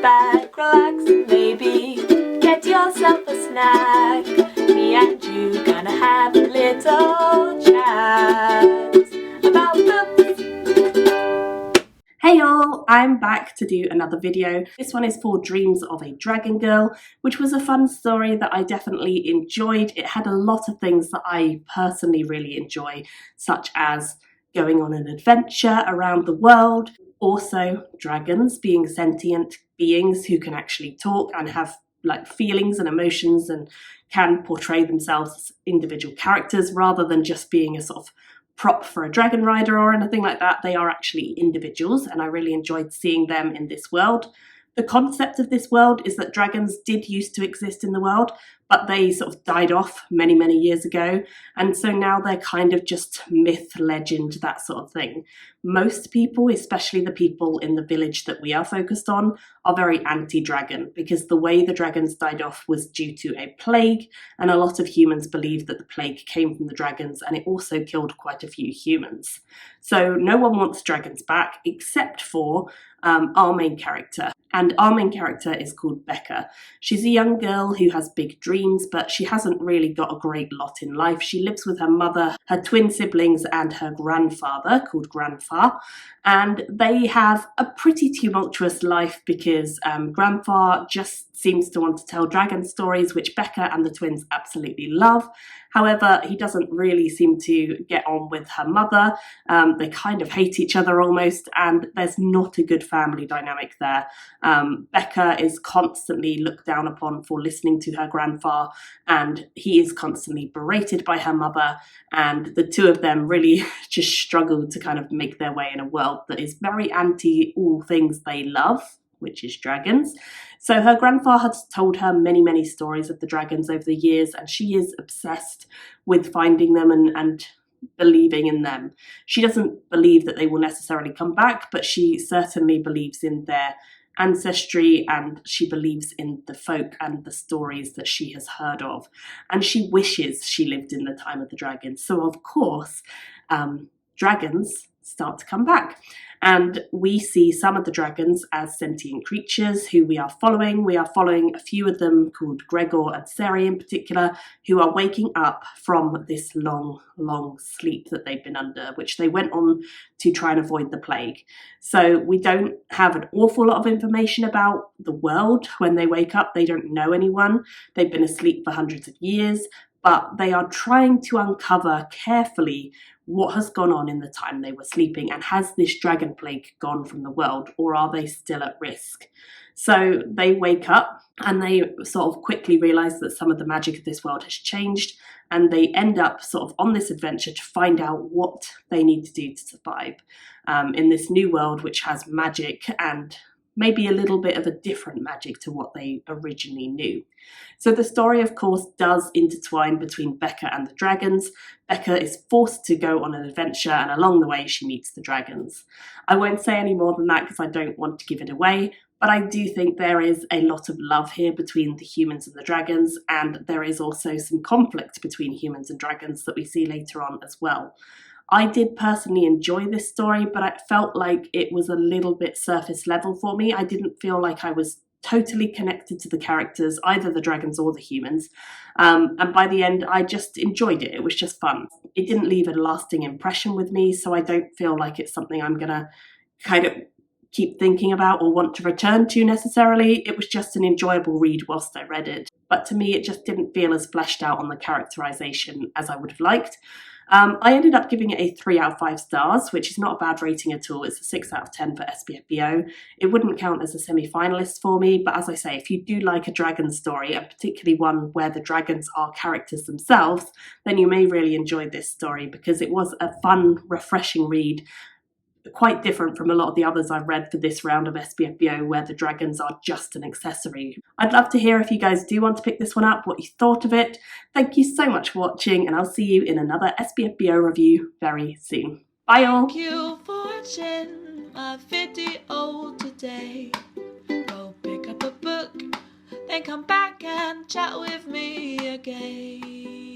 back, relax, and maybe get yourself a snack. Me and you gonna have a little chat about books. Hey y'all, I'm back to do another video. This one is for Dreams of a Dragon Girl, which was a fun story that I definitely enjoyed. It had a lot of things that I personally really enjoy, such as going on an adventure around the world, also dragons being sentient beings who can actually talk and have like feelings and emotions and can portray themselves as individual characters rather than just being a sort of prop for a dragon rider or anything like that. They are actually individuals, and I really enjoyed seeing them in this world. The concept of this world is that dragons did used to exist in the world, but they sort of died off many, many years ago. And so now they're kind of just myth, legend, that sort of thing. Most people, especially the people in the village that we are focused on, are very anti-dragon because the way the dragons died off was due to a plague, and a lot of humans believe that the plague came from the dragons, and it also killed quite a few humans. So no one wants dragons back except for our main character. And our main character is called Becca. She's a young girl who has big dreams, but she hasn't really got a great lot in life. She lives with her mother, her twin siblings, and her grandfather, called Grandpa. And they have a pretty tumultuous life because Grandpa just seems to want to tell dragon stories, which Becca and the twins absolutely love. However, he doesn't really seem to get on with her mother. They kind of hate each other almost, and there's not a good family dynamic there. Becca is constantly looked down upon for listening to her grandpa, and he is constantly berated by her mother, and the two of them really just struggle to kind of make their way in a world that is very anti all things they love, which is dragons. So her grandfather has told her many, many stories of the dragons over the years, and she is obsessed with finding them and believing in them. She doesn't believe that they will necessarily come back, but she certainly believes in their ancestry, and she believes in the folk and the stories that she has heard of. And she wishes she lived in the time of the dragons. So of course, dragons start to come back. And we see some of the dragons as sentient creatures who we are following. We are following a few of them called Gregor and Sergey in particular, who are waking up from this long, long sleep that they've been under, which they went on to try and avoid the plague. So we don't have an awful lot of information about the world when they wake up. They don't know anyone. They've been asleep for hundreds of years, but they are trying to uncover carefully what has gone on in the time they were sleeping, and has this dragon plague gone from the world, or are they still at risk? So they wake up and they sort of quickly realise that some of the magic of this world has changed, and they end up sort of on this adventure to find out what they need to do to survive in this new world which has magic and maybe a little bit of a different magic to what they originally knew. So the story, of course, does intertwine between Becca and the dragons. Becca is forced to go on an adventure, and along the way she meets the dragons. I won't say any more than that because I don't want to give it away, but I do think there is a lot of love here between the humans and the dragons, and there is also some conflict between humans and dragons that we see later on as well. I did personally enjoy this story, but I felt like it was a little bit surface level for me. I didn't feel like I was totally connected to the characters, either the dragons or the humans. And by the end, I just enjoyed it. It was just fun. It didn't leave a lasting impression with me, so I don't feel like it's something I'm going to kind of keep thinking about or want to return to necessarily. It was just an enjoyable read whilst I read it. But to me, it just didn't feel as fleshed out on the characterization as I would have liked. I ended up giving it a 3 out of 5 stars, which is not a bad rating at all. It's a 6 out of 10 for SPFBO. It wouldn't count as a semi-finalist for me, but as I say, if you do like a dragon story, and particularly one where the dragons are characters themselves, then you may really enjoy this story because it was a fun, refreshing read, quite different from a lot of the others I've read for this round of SPFBO where the dragons are just an accessory. I'd love to hear if you guys do want to pick this one up, what you thought of it. Thank you so much for watching, and I'll see you in another SPFBO review very soon. Bye all! Thank you for watching my video today. Go pick up a book, then come back and chat with me again.